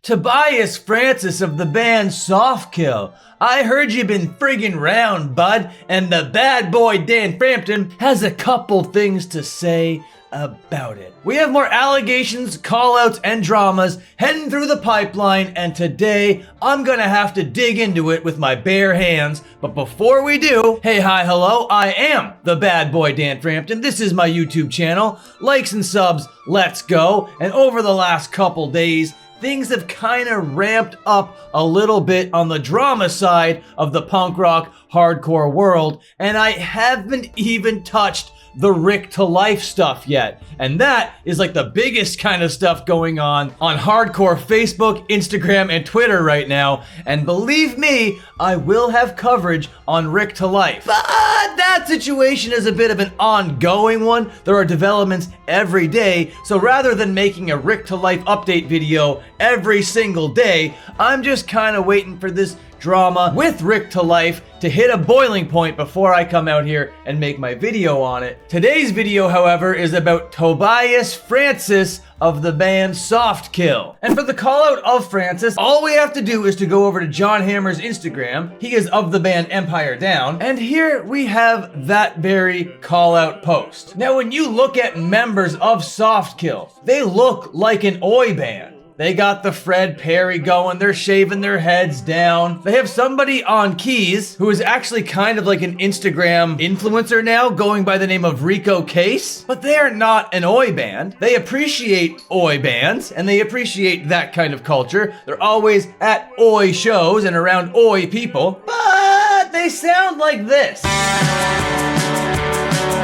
Tobias Francis of the band Softkill. I heard you been friggin' round, bud, and the bad boy Dan Frampton has a couple things to say about it. We have more allegations, call-outs, and dramas heading through the pipeline, and today I'm gonna have to dig into it with my bare hands. But before we do, hey, hi, hello, I am the bad boy Dan Frampton. This is my YouTube channel. Likes and subs, let's go. And over the last couple days, things have kind of ramped up a little bit on the drama side of the punk rock hardcore world, and I haven't even touched the Rick to Life stuff yet. And that is like the biggest kind of stuff going on hardcore Facebook, Instagram, and Twitter right now. And believe me, I will have coverage on Rick to Life. But that situation is a bit of an ongoing one. There are developments every day. So rather than making a Rick to Life update video every single day, I'm just kind of waiting for this drama with Rick to Life to hit a boiling point before I come out here and make my video on it. Today's video, however, is about Tobias Francis of the band Softkill. And for the call out of Francis, all we have to do is to go over to John Hammer's Instagram. He is of the band Empire Down, and here we have that very call out post. Now, when you look at members of Softkill, they look like an oi band. They got the Fred Perry going, they're shaving their heads down. They have somebody on keys who is actually kind of like an Instagram influencer now, going by the name of Rico Case. But they are not an oi band. They appreciate oi bands, and they appreciate that kind of culture. They're always at oi shows and around oi people, but they sound like this.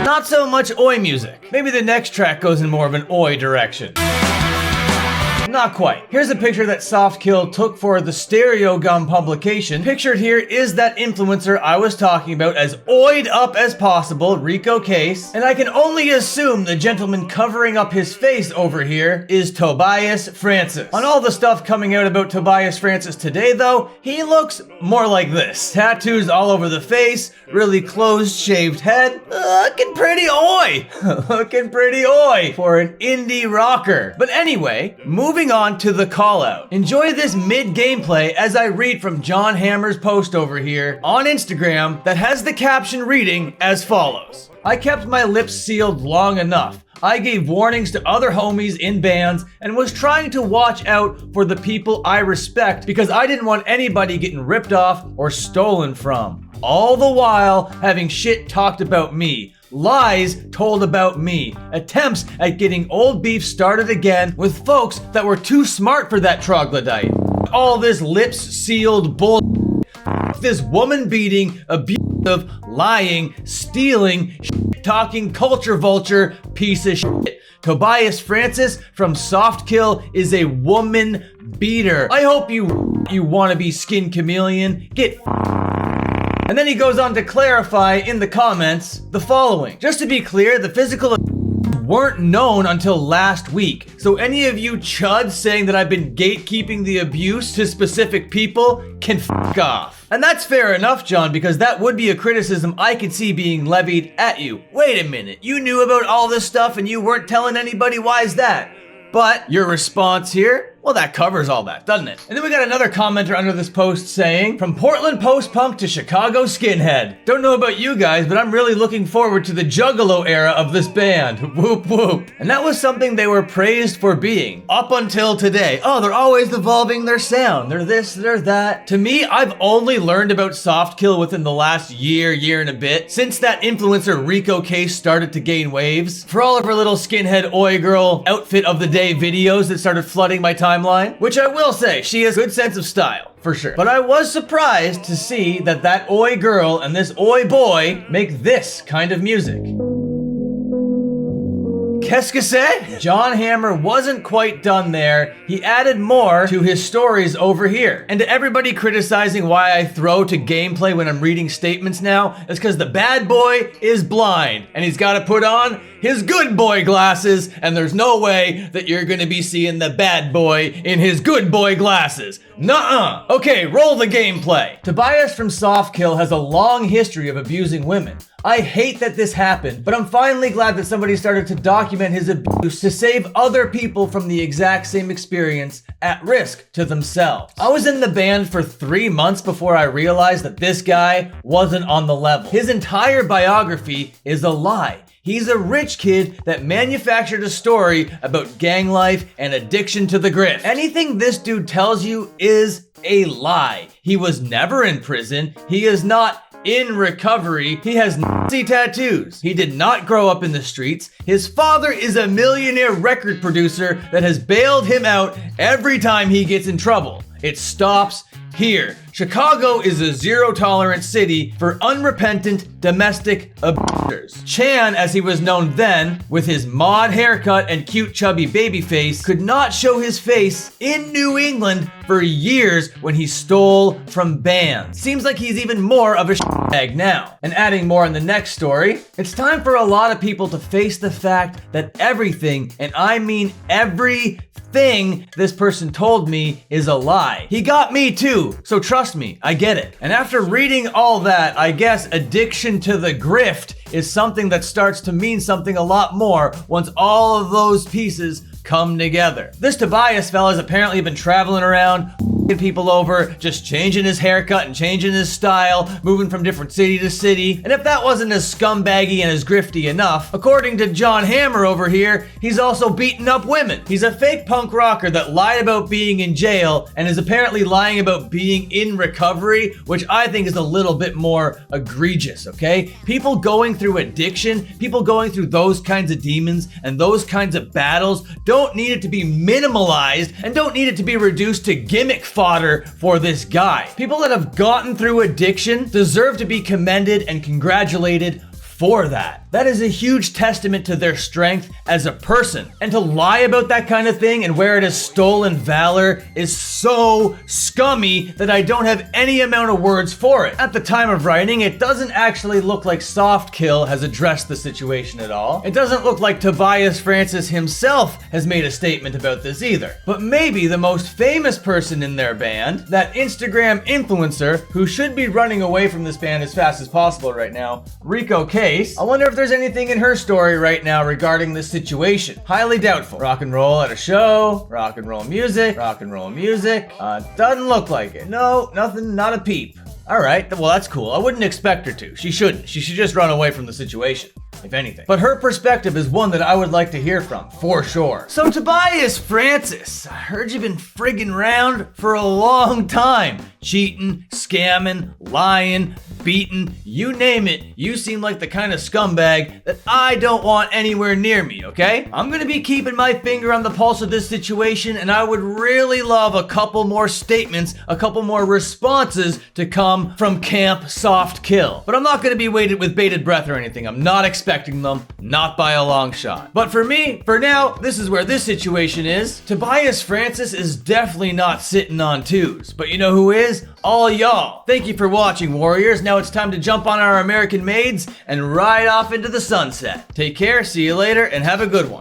Not so much oi music. Maybe the next track goes in more of an oi direction. Not quite. Here's a picture that Softkill took for the Stereo Gum publication. Pictured here is that influencer I was talking about, as oied up as possible, Rico Case. And I can only assume the gentleman covering up his face over here is Tobias Francis. On all the stuff coming out about Tobias Francis today, though, he looks more like this. Tattoos all over the face, really closed shaved head. Looking pretty oi. Looking pretty oi for an indie rocker. But anyway, moving on to the call out. Enjoy this mid gameplay as I read from John Hammer's post over here on Instagram that has the caption reading as follows. I kept my lips sealed long enough. I gave warnings to other homies in bands and was trying to watch out for the people I respect because I didn't want anybody getting ripped off or stolen from. All the while having shit talked about me. Lies told about me, attempts at getting old beef started again with folks that were too smart for that troglodyte. All this lips sealed bull, this woman beating, abusive, lying, stealing, talking culture vulture piece of shit. Tobias Francis from Softkill is a woman beater. I hope you wannabe skin chameleon get. And then he goes on to clarify in the comments the following. Just to be clear, the physical weren't known until last week. So any of you chuds saying that I've been gatekeeping the abuse to specific people can f*** off. And that's fair enough, John, because that would be a criticism I could see being levied at you. Wait a minute, you knew about all this stuff and you weren't telling anybody? Why is that? But your response here, well, that covers all that, doesn't it? And then we got another commenter under this post saying, from Portland post-punk to Chicago skinhead. Don't know about you guys, but I'm really looking forward to the Juggalo era of this band. Whoop whoop. And that was something they were praised for being, up until today. Oh, they're always evolving their sound. They're this, they're that. To me, I've only learned about Softkill within the last year and a bit, since that influencer Rico Case started to gain waves. For all of her little skinhead oi girl outfit of the day videos that started flooding my timeline, which I will say, she has a good sense of style, for sure. But I was surprised to see that oi girl and this oi boy make this kind of music. Qu'est-ce que c'est? John Hammer wasn't quite done there. He added more to his stories over here. And to everybody criticizing why I throw to gameplay when I'm reading statements now, it's because the bad boy is blind and he's got to put on his good boy glasses, and there's no way that you're gonna be seeing the bad boy in his good boy glasses. Nuh-uh. Okay, roll the gameplay. Tobias from Softkill has a long history of abusing women. I hate that this happened, but I'm finally glad that somebody started to document his abuse to save other people from the exact same experience at risk to themselves. I was in the band for 3 months before I realized that this guy wasn't on the level. His entire biography is a lie. He's a rich kid that manufactured a story about gang life and addiction to the grift. Anything this dude tells you is a lie. He was never in prison. He is not in recovery. He has Nazi tattoos. He did not grow up in the streets. His father is a millionaire record producer that has bailed him out every time he gets in trouble. It stops here. Chicago is a zero-tolerance city for unrepentant domestic abusers. Chan, as he was known then, with his mod haircut and cute chubby baby face, could not show his face in New England for years when he stole from bands. Seems like he's even more of a shitbag now. And adding more in the next story, it's time for a lot of people to face the fact that everything, and I mean everything this person told me is a lie. He got me too, so trust me, I get it. And after reading all that, I guess addiction to the grift is something that starts to mean something a lot more once all of those pieces come together. This Tobias fella's apparently been traveling around, people over, just changing his haircut and changing his style, moving from different city to city. And if that wasn't as scumbaggy and as grifty enough, according to John Hammer over here, he's also beating up women. He's a fake punk rocker that lied about being in jail and is apparently lying about being in recovery, which I think is a little bit more egregious, okay? People going through addiction, people going through those kinds of demons and those kinds of battles don't need it to be minimalized and don't need it to be reduced to gimmick fodder for this guy. People that have gotten through addiction deserve to be commended and congratulated for that. That is a huge testament to their strength as a person. And to lie about that kind of thing and wear it as stolen valor is so scummy that I don't have any amount of words for it. At the time of writing, it doesn't actually look like Softkill has addressed the situation at all. It doesn't look like Tobias Francis himself has made a statement about this either. But maybe the most famous person in their band, that Instagram influencer who should be running away from this band as fast as possible right now, Rico Case. I wonder if there's anything in her story right now regarding this situation. Highly doubtful. Rock and roll at a show, rock and roll music, doesn't look like it. No, nothing, not a peep. All right, well that's cool. I wouldn't expect her to. She shouldn't. She should just run away from the situation, if anything. But her perspective is one that I would like to hear from, for sure. So Tobias Francis, I heard you've been friggin' around for a long time. Cheating, scamming, lying, beating, you name it. You seem like the kind of scumbag that I don't want anywhere near me, okay? I'm gonna be keeping my finger on the pulse of this situation, and I would really love a couple more statements, a couple more responses to come from Camp Softkill. But I'm not gonna be waited with bated breath or anything. I'm not expecting them, not by a long shot. But for me, for now, this is where this situation is. Tobias Francis is definitely not sitting on twos, but you know who is? All y'all. Thank you for watching, Warriors. Now it's time to jump on our American maids and ride off into the sunset. Take care, see you later, and have a good one.